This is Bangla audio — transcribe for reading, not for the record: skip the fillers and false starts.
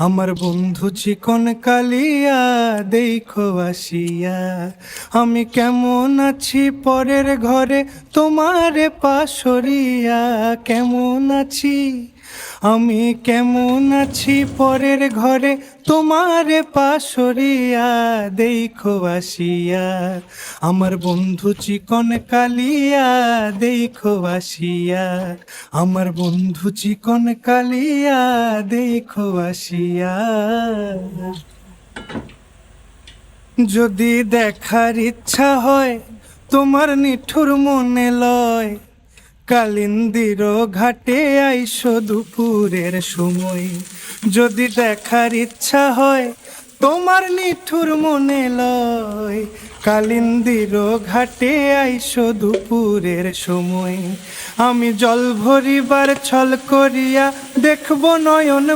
আমার বন্ধু চিকন কালিয়া দেখো আসিয়া, আমি কেমন আছি পরের ঘরে তোমারে পাশরিয়া। কেমন আছি আমি, কেমন আছি পরের ঘরে তোমারে পাশরিয়া দেখো আসিয়া। আমার বন্ধু চিকন কালিয়া দেখো আসিয়া, আমার বন্ধু চিকন কালিয়া দেখো আসিয়া। যদি দেখার ইচ্ছা হয় তোমার নিঠুর মনে লয়, কালিন্দির ঘাটে আইসো দুপুরের সময়। যদি দেখার ইচ্ছা হয় তোমার নিঠুর মনে লয়, কালিন্দির ঘাটে আইসো দুপুরের সময়। আমি জল ভরিবার ছল করিয়া দেখব নয়ন